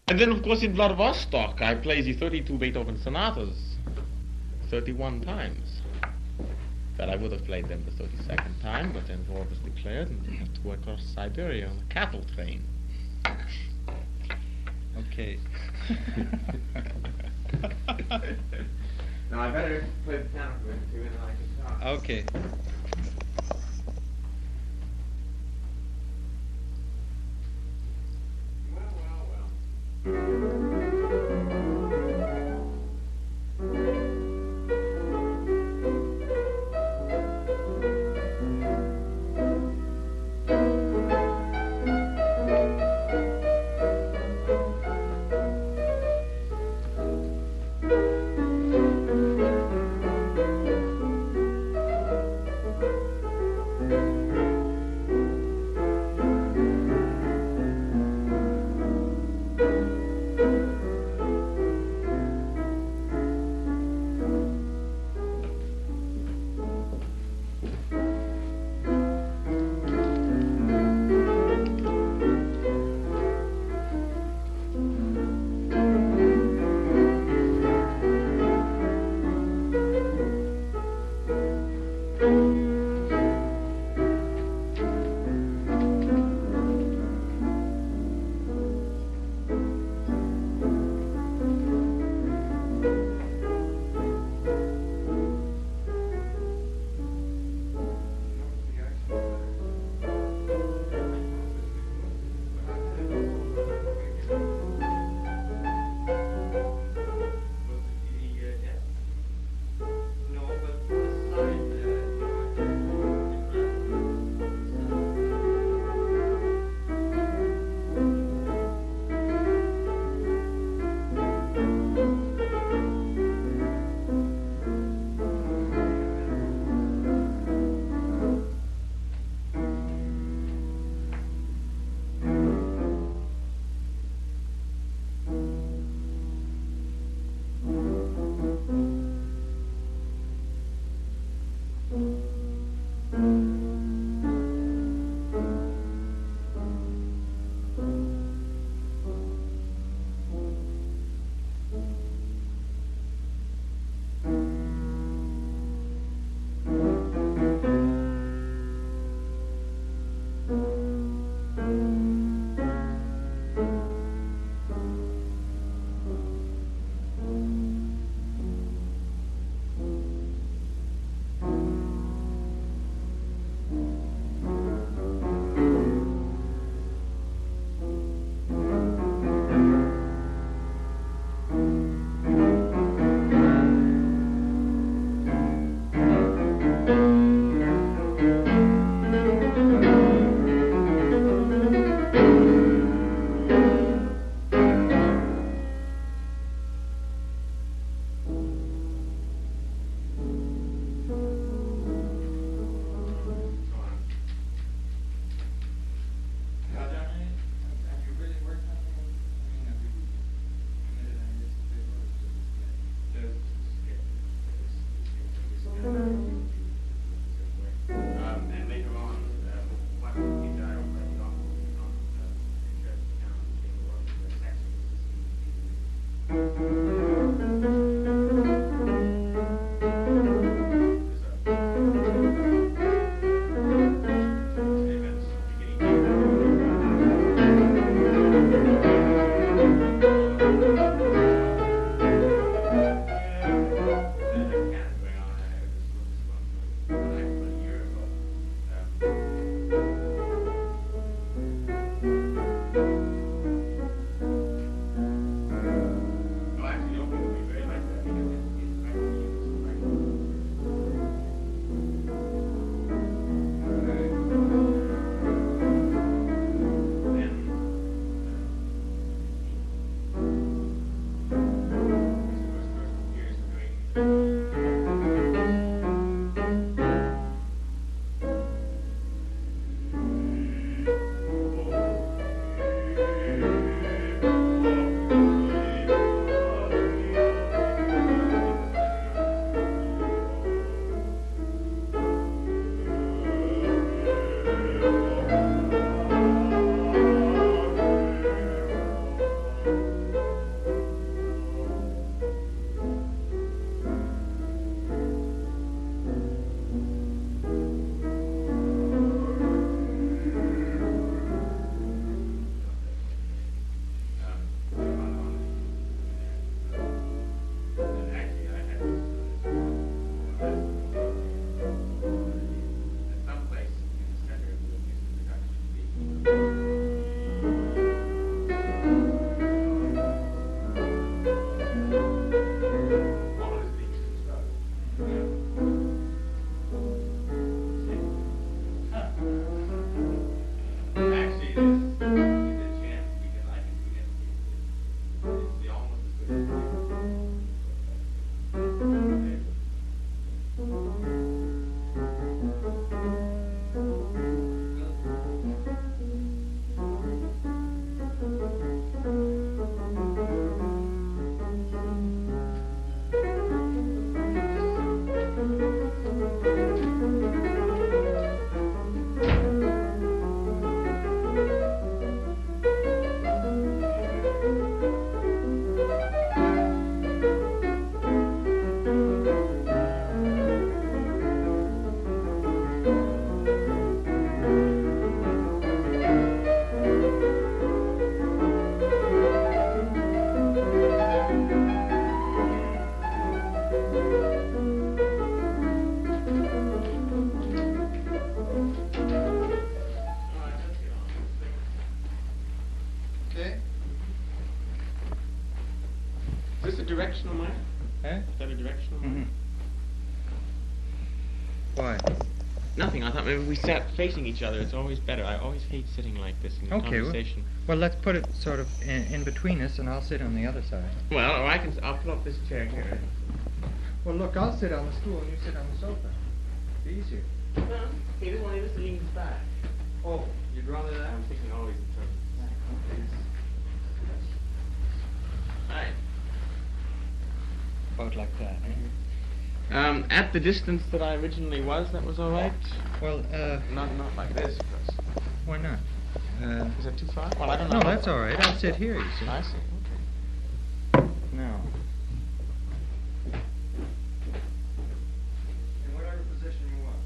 And then, of course, in Vladivostok, I played the 32 Beethoven sonatas 31 times. That I would have played them the 32nd time, but then war was declared and we had to go across Siberia on a cattle train. Okay. Now I better play the piano for it too, and then I can talk. Okay. Directional mic? Eh? Is that a directional mic? Why? Nothing. I thought maybe we sat facing each other. It's always better. I always hate sitting like this in conversation. Well, let's put it sort of in between us, and I'll sit on the other side. Well, or I'll put up this chair here. Well, look, I'll sit on the stool and you sit on the sofa. It'll be easier. Well, he just wanted to lean back. Oh, you'd rather that? I'm thinking always in terms of back. Right. About like that, eh? At the distance that I originally was, that was all right. Well, not like this, of course. Why not? Is that too far? Well, I don't know. No, that's all right. I'll sit here, you see. I see. Okay. Now. In whatever position you want.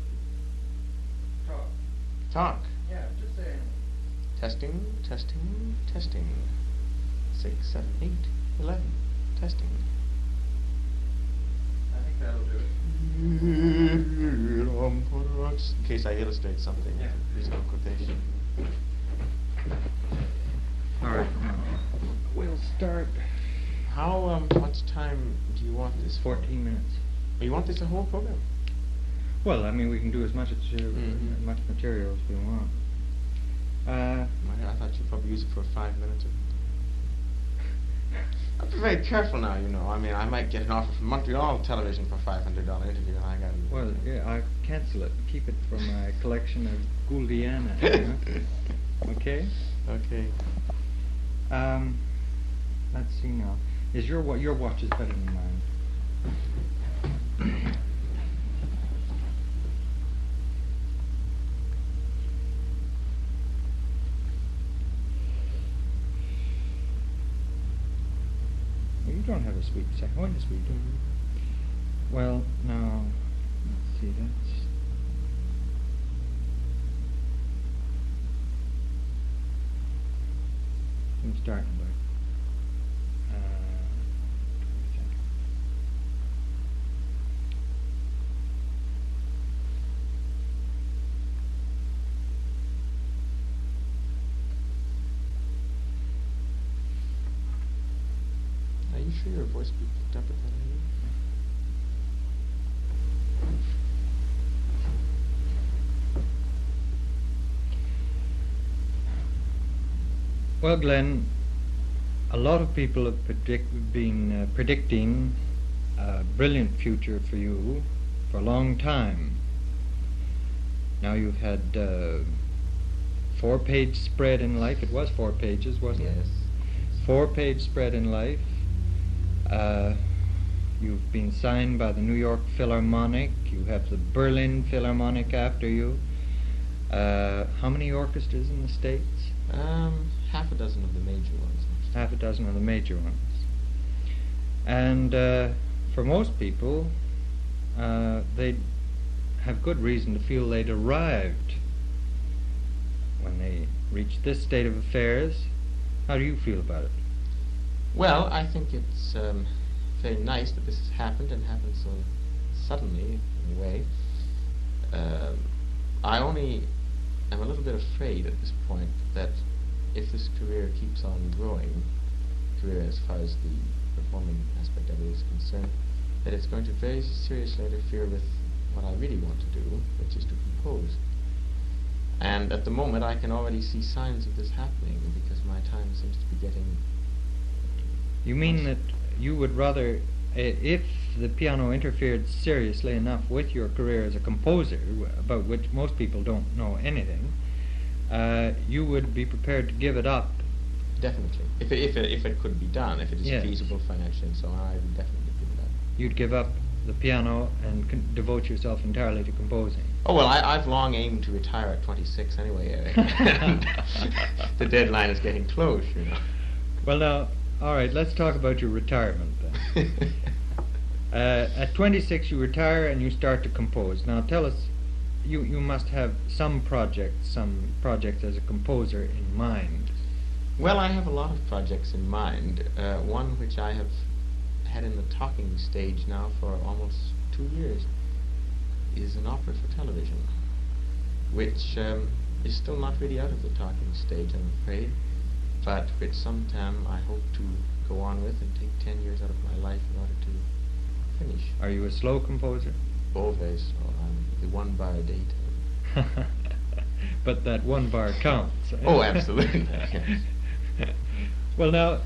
Talk. Yeah, just say anything. Testing, testing, testing. 6, 7, 8, 11. Testing. I think that'll do it. In case I illustrate something. Yeah. Musical quotation. All right. We'll start. How much time do you want this for? 14 minutes. Oh, you want this a whole program? Well, I mean, we can do as much much material as we want. I thought you'd probably use it for 5 minutes. I'm very careful now, you know. I mean, I might get an offer from Montreal Television for $500 interview, and I got. Well, yeah, I'll cancel it. Keep it for my collection of Gouldiana. You know? Okay. Okay. Let's see now. Is your watch is better than mine? Well, you don't have a sweet second. What is sweet? Well, now, let's see. That's. I'm starting about 20 seconds. Are you sure your voice will be picked up at that interview? Well, Glenn, a lot of people have been predicting a brilliant future for you for a long time. Now you've had 4-page spread in Life. It was 4 pages, wasn't it? Yes. 4-page spread in Life. You've been signed by the New York Philharmonic. You have the Berlin Philharmonic after you. How many orchestras in the States? Half a dozen of the major ones. Half a dozen of the major ones. And for most people, they'd have good reason to feel they'd arrived when they reached this state of affairs. How do you feel about it? Well, I think it's very nice that this has happened and happened so suddenly, in a way. I only am a little bit afraid at this point that if this career keeps on growing, career as far as the performing aspect of it is concerned, that it's going to very seriously interfere with what I really want to do, which is to compose. And at the moment I can already see signs of this happening because my time seems to be getting... You mean that you would rather, if the piano interfered seriously enough with your career as a composer, about which most people don't know anything, you would be prepared to give it up. Definitely. If it could be done, if it is Yes. feasible financially and so on, I would definitely give it up. You'd give up the piano and devote yourself entirely to composing. Oh, well, I've long aimed to retire at 26 anyway, Eric. And the deadline is getting close, you know. Well, now, all right, let's talk about your retirement then. At 26, you retire and you start to compose. Now, tell us, you must have some projects as a composer in mind. Well, I have a lot of projects in mind. One which I have had in the talking stage now for almost 2 years is an opera for television, which is still not really out of the talking stage, I'm afraid, but which sometime I hope to go on with and take 10 years out of my life in order to finish. Are you a slow composer? Always. I'm the 1 bar a day type. But that 1 bar counts. Oh, absolutely. Yes. Well, now,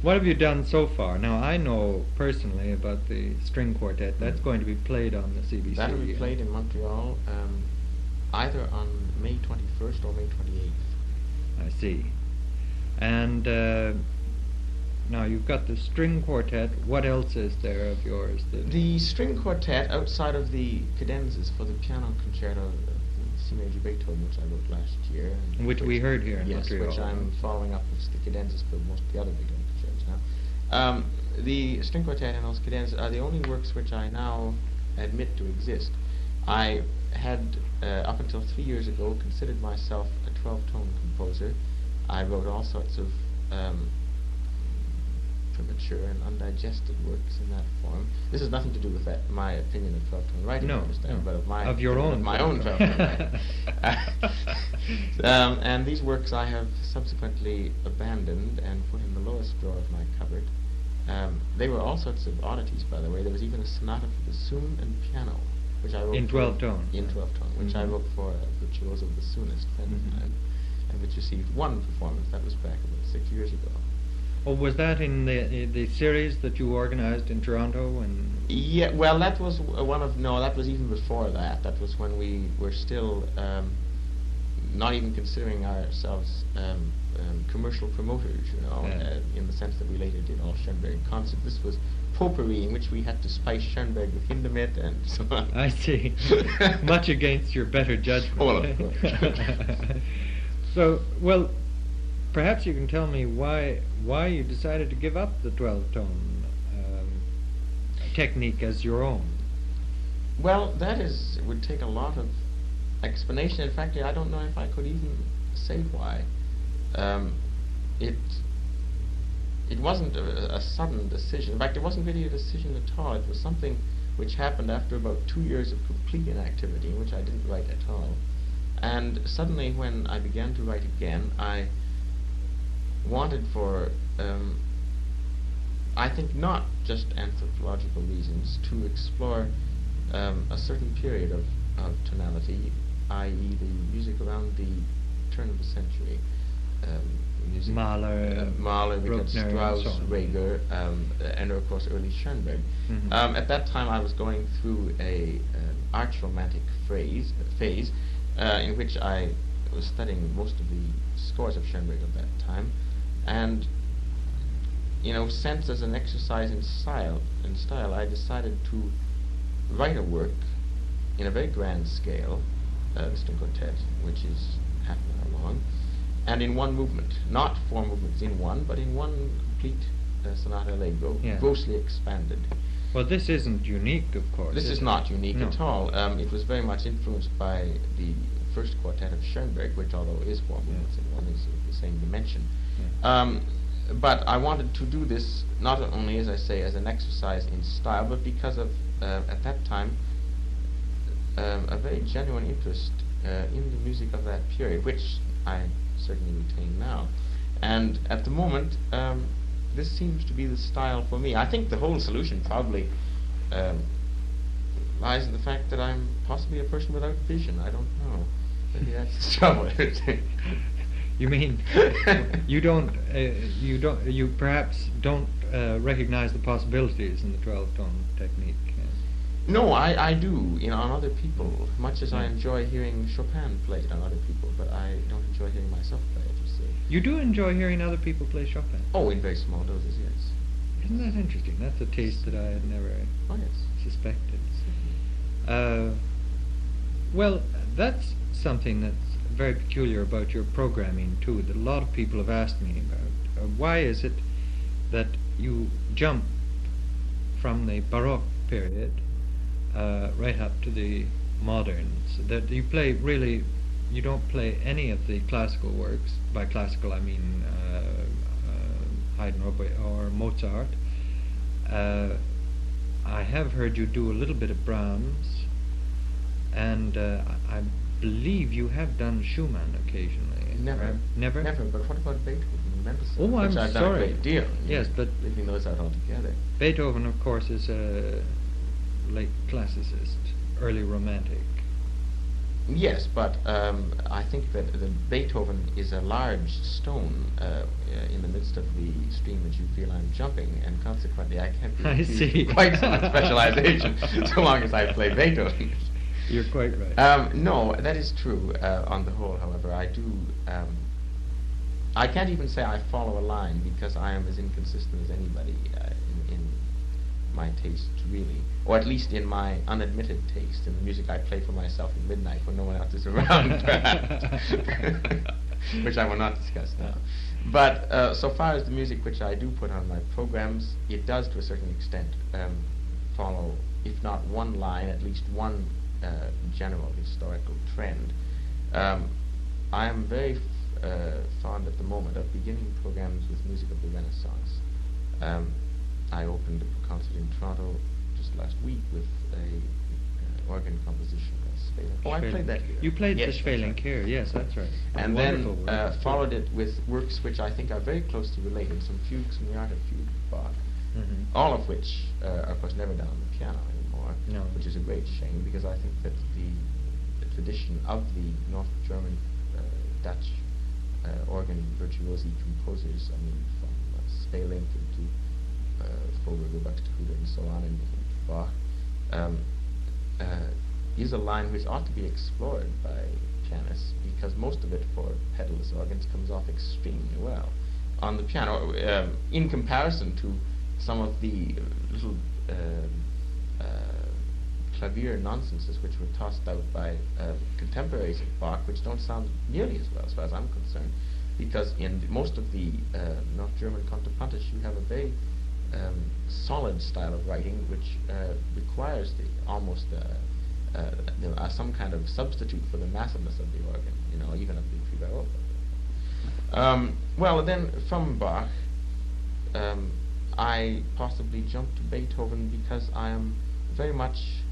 what have you done so far? Now, I know personally about the string quartet. That's going to be played on the CBC. That will be played in Montreal either on May 21st or May 28th. I see. And now you've got the string quartet. What else is there of yours? The string quartet, outside of the cadenzas for the piano concerto of C major Beethoven, which I wrote last year. And which we heard here in Montreal. Yes, which I'm following up with the cadenzas for most of the other Beethoven concertos now. The string quartet and those cadenzas are the only works which I now admit to exist. I had, up until 3 years ago, considered myself a 12-tone composer. I wrote all sorts of premature and undigested works in that form. This has nothing to do with that, my opinion of 12-tone writing, I understand, but of your own, my own 12-tone writing. And these works I have subsequently abandoned and put in the lowest drawer of my cupboard. They were all sorts of oddities, by the way. There was even a sonata for bassoon and piano, which I wrote in 12-tone. In 12-tone, which I wrote for a virtuoso bassoonist friend of mine, and which received one performance. That was back about 6 years ago. Oh, was that in the series that you organized in Toronto? And yeah, well, that was that was even before that. That was when we were still not even considering ourselves commercial promoters, you know, in the sense that we later did all Schoenberg concerts. This was potpourri in which we had to spice Schoenberg with Hindemith and so on. I see. Much against your better judgment. Well, of course. So, well, perhaps you can tell me why you decided to give up the 12-tone technique as your own. Well, would take a lot of explanation. In fact, I don't know if I could even say why. It wasn't a sudden decision. In fact, it wasn't really a decision at all. It was something which happened after about 2 years of complete inactivity, in which I didn't write at all. And suddenly, when I began to write again, I wanted for, I think not just anthropological reasons, to explore a certain period of tonality, i.e. the music around the turn of the century. Music, Mahler, because Strauss, so Reger, and of course early Schoenberg. At that time I was going through a arch romantic phase in which I was studying most of the scores of Schoenberg at that time, and since as an exercise in style, I decided to write a work in a very grand scale, the string quartet, which is half an hour long, and in one movement, not 4 movements in one, but in one complete sonata allegro, grossly expanded. Well, this isn't unique, of course. This is not unique at all. It was very much influenced by the first quartet of Schoenberg, which, although is 4 movements in one, is of the same dimension. But I wanted to do this not only, as I say, as an exercise in style, but because of, at that time, a very genuine interest in the music of that period, which I certainly retain now. And at the moment, this seems to be the style for me. I think the whole solution probably lies in the fact that I'm possibly a person without vision. I don't know. Maybe that's the trouble. You mean you perhaps don't recognize the possibilities in the 12-tone technique. No, I do, on other people, much as I enjoy hearing Chopin played on other people, but I don't enjoy hearing myself play it, you see. You do enjoy hearing other people play Chopin? Oh, in very small doses, yes. Isn't that interesting? That's a taste that I had never suspected. Well, that's something that's very peculiar about your programming, too, that a lot of people have asked me about. Why is it that you jump from the Baroque period right up to the moderns? That you play really, you don't play any of the classical works. By classical, I mean Haydn or Mozart. I have heard you do a little bit of Brahms, and I believe you have done Schumann occasionally. Never. Never? Never, but what about Beethoven and Mendelssohn? Oh, I'm which I've sorry. done a great deal. Yes, but leaving those out altogether. Beethoven, of course, is a late classicist, early romantic. Yes, but I think that the Beethoven is a large stone in the midst of the stream that you feel I'm jumping, and consequently I can't be accused of quite so much specialization so long as I play Beethoven. You're quite right. No, that is true on the whole, however. I do... I can't even say I follow a line, because I am as inconsistent as anybody in my taste, really. Or at least in my unadmitted taste, in the music I play for myself at midnight when no one else is around, perhaps. Which I will not discuss now. But so far as the music which I do put on my programs, it does to a certain extent follow, if not one line, at least one general historical trend. I am very fond at the moment of beginning programs with music of the Renaissance. I opened a concert in Toronto just last week with a organ composition called Spelen. Oh, I played that here. You played the Spelen here, yes, that's right. And then followed it with works which I think are very closely related, some fugues from the Art of Fugue Bach, all of which are, of course, never done on the piano anymore, which is a great shame, because I think that the tradition of the North German, Dutch organ virtuosi composers, I mean, from Spelen to Vogel, Buxtehude, and so on, and Bach, is a line which ought to be explored by pianists, because most of it for pedalless organs comes off extremely well on the piano, in comparison to some of the little clavier nonsenses which were tossed out by contemporaries of Bach, which don't sound nearly as well, as far as I'm concerned, because in most of the North German contrapuntists you have a very solid style of writing which requires almost some kind of substitute for the massiveness of the organ, even of the pre-baroque. Well, then from Bach, I possibly jumped to Beethoven because I am very much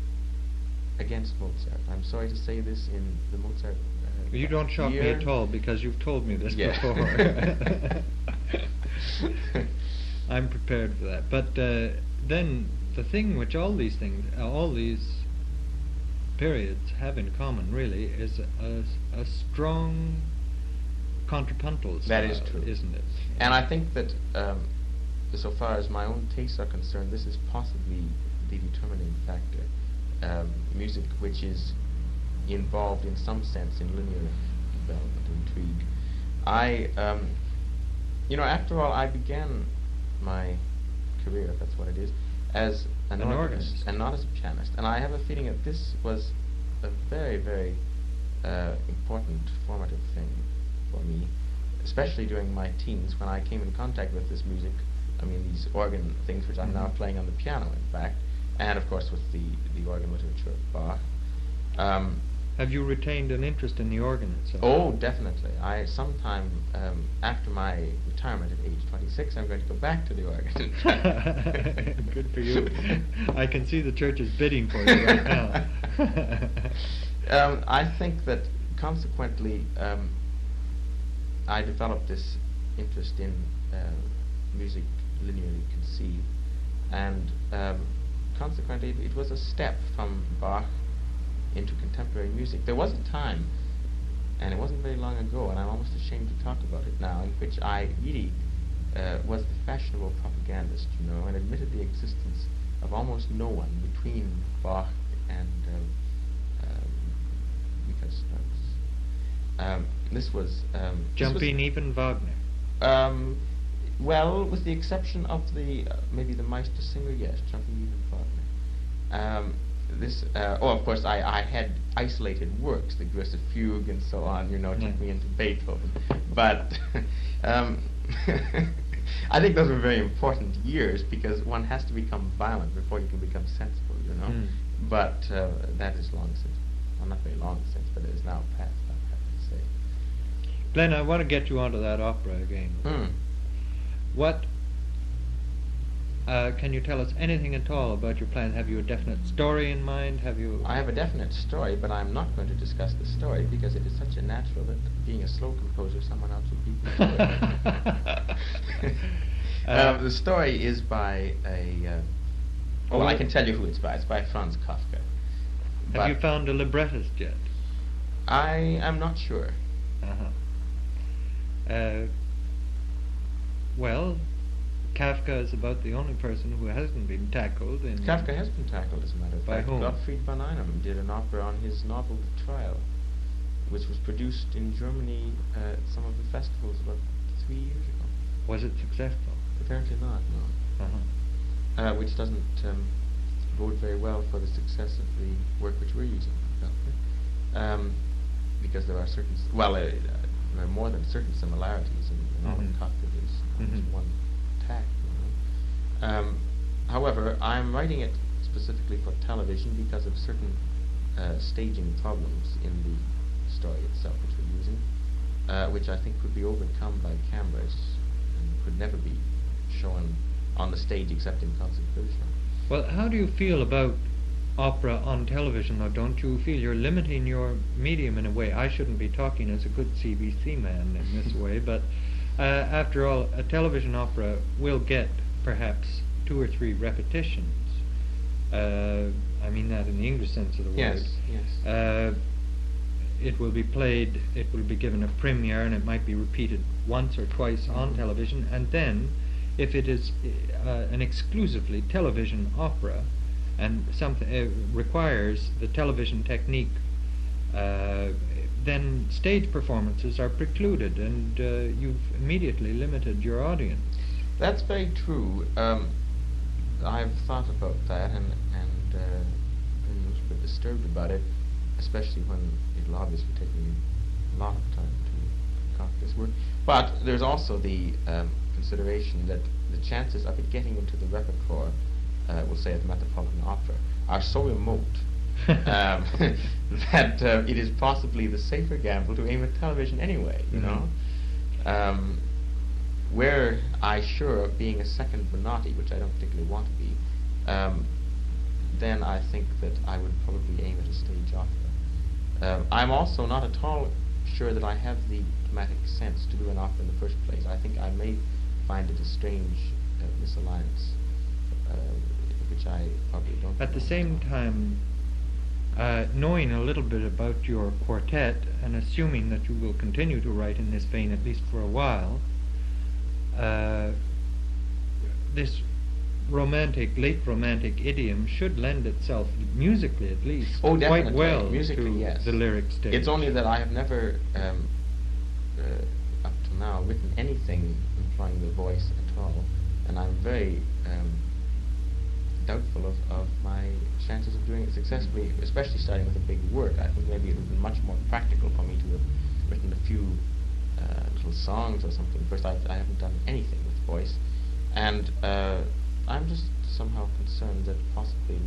against Mozart. I'm sorry to say this in the Mozart you don't shock me at all, because you've told me this before. I'm prepared for that. But then the thing which all these periods have in common, really, is a strong contrapuntal style. That is true, isn't it? And I think that so far as my own tastes are concerned, this is possibly the determining factor. Music which is involved in some sense in linear development, intrigue. After all, I began my career, if that's what it is, as an organist and not as a pianist. And I have a feeling that this was a very, very important formative thing for me, especially during my teens when I came in contact with this music. I mean, these organ things which I'm now playing on the piano, in fact, and of course with the organ literature of Bach. Have you retained an interest in the organ itself? Oh, definitely. Sometime after my retirement at age 26, I'm going to go back to the organ. Good for you. I can see the church is bidding for you right now. I think that consequently I developed this interest in music linearly conceived, and consequently it was a step from Bach into contemporary music. There was a time, and it wasn't very long ago, and I'm almost ashamed to talk about it now, in which I really was the fashionable propagandist artist, you know, and admitted the existence of almost no one between Bach and Mika's Strauss. This was jumping even Wagner. Well, with the exception of the maybe the Meistersinger, yes, jumping even Wagner. Of course, I had isolated works, the Grosser Fugue and so on, you know, took me into Beethoven. But I think those were very important years, because one has to become violent before you can become sensible, you know. But that is long since, well, not very long since, but it is now past, I have to say. Glenn, I want to get you onto that opera again. What can you tell us anything at all about your plan? Have you a definite story in mind? I have a definite story, but I'm not going to discuss the story because it is such a natural that, being a slow composer, someone else will beat the story. The story is by I can tell you who it's by. It's by Franz Kafka. Have you found a librettist yet? I am not sure. Well, Kafka is about the only person who hasn't been tackled. Kafka has been tackled, as a matter of fact. By whom? Gottfried von Einem did an opera on his novel The Trial, which was produced in Germany at some of the festivals about 3 years ago. Was it successful? Apparently not, no. Which doesn't bode very well for the success of the work which we're using, because there are certain, there are more than certain similarities in all that Kafka is. It's one tack, you know. However, I'm writing it specifically for television because of certain staging problems in the story itself which we're using, which I think could be overcome by cameras and could never be shown on the stage except in concentration. Well, how do you feel about opera on television, though? Don't you feel you're limiting your medium in a way? I shouldn't be talking as a good CBC man in this way, but after all, a television opera will get perhaps 2 or 3 repetitions. I mean that in the English sense of the word. Yes. It will be played, it will be given a premiere, and it might be repeated once or twice on television, and then, if it is an exclusively television opera, and something requires the television technique, then stage performances are precluded, and you've immediately limited your audience. That's very true. I've thought about that, and been a little bit disturbed about it, especially when it'll obviously take me a lot of time to concoct this work. But there's also the consideration that the chances of it getting into the repertoire, we'll say at the Metropolitan Opera, are so remote that it is possibly the safer gamble to aim at television anyway, you know. Were I sure of being a second Bernati, which I don't particularly want to be, then I think that I would probably aim at a stage opera. I'm also not at all sure that I have the dramatic sense to do an opera in the first place. I think I may find it a strange misalliance, which I probably don't. At the same time, knowing a little bit about your quartet, and assuming that you will continue to write in this vein at least for a while, this late romantic idiom should lend itself, musically at least, quite well to the lyric stage. It's only that I have never, up to now, written anything implying the voice at all, and I'm very doubtful of my chances of doing it successfully, especially starting with a big work. I think maybe it would have been much more practical for me to have written a few little songs or something. First, I haven't done anything with voice, and I'm just somehow concerned that possibly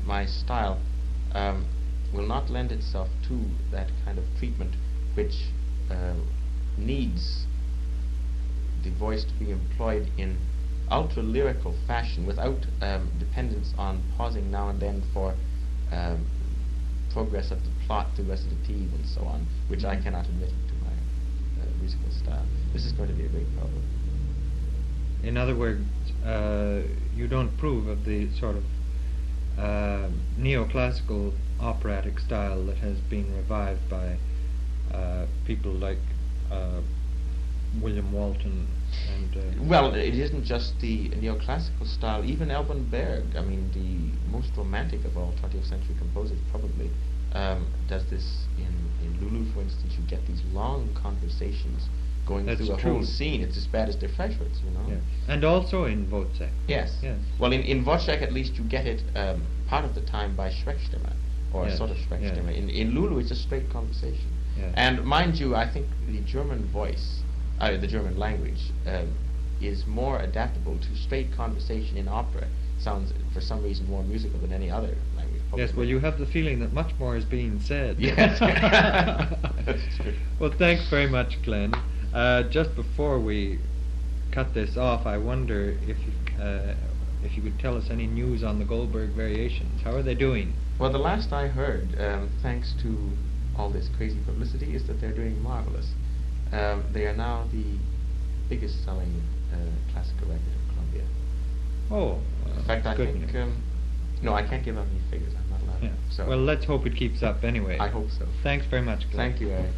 my style will not lend itself to that kind of treatment which needs the voice to be employed in ultra-lyrical fashion without dependence on pausing now and then for progress of the plot, the recitative and so on, which I cannot admit to my musical style. This is going to be a big problem. In other words, you don't approve of the sort of neoclassical operatic style that has been revived by people like William Walton, And well, it isn't just the neoclassical style. Even Alban Berg, I mean, the most romantic of all 20th century composers, probably does this in Lulu, for instance. You get these long conversations going That's through a true. whole scene. It's as bad as the Freischwitz, you know. yeah. And also in Wozzeck. Yes. Yes. Well, in Wozzeck, at least you get it part of the time by Sprechstimme, or a Yes, sort of Sprechstimme. yes. In Lulu, it's a straight conversation. Yes. And mind you, I think the German voice, the German language, is more adaptable to straight conversation in opera. Sounds, for some reason, more musical than any other language. Yes, well, you have the feeling that much more is being said. Yes. That's true. Well, thanks very much, Glenn. Just before we cut this off, I wonder if you could tell us any news on the Goldberg variations. How are they doing? Well, the last I heard, thanks to all this crazy publicity, is that they're doing marvelous. They are now the biggest selling classical record of Columbia. Oh, In fact, I good think, news. no, I can't give out any figures. I'm not allowed. Yeah. So Well, let's hope it keeps up anyway. I hope so. Thanks very much, Glenn. Thank you, Eric.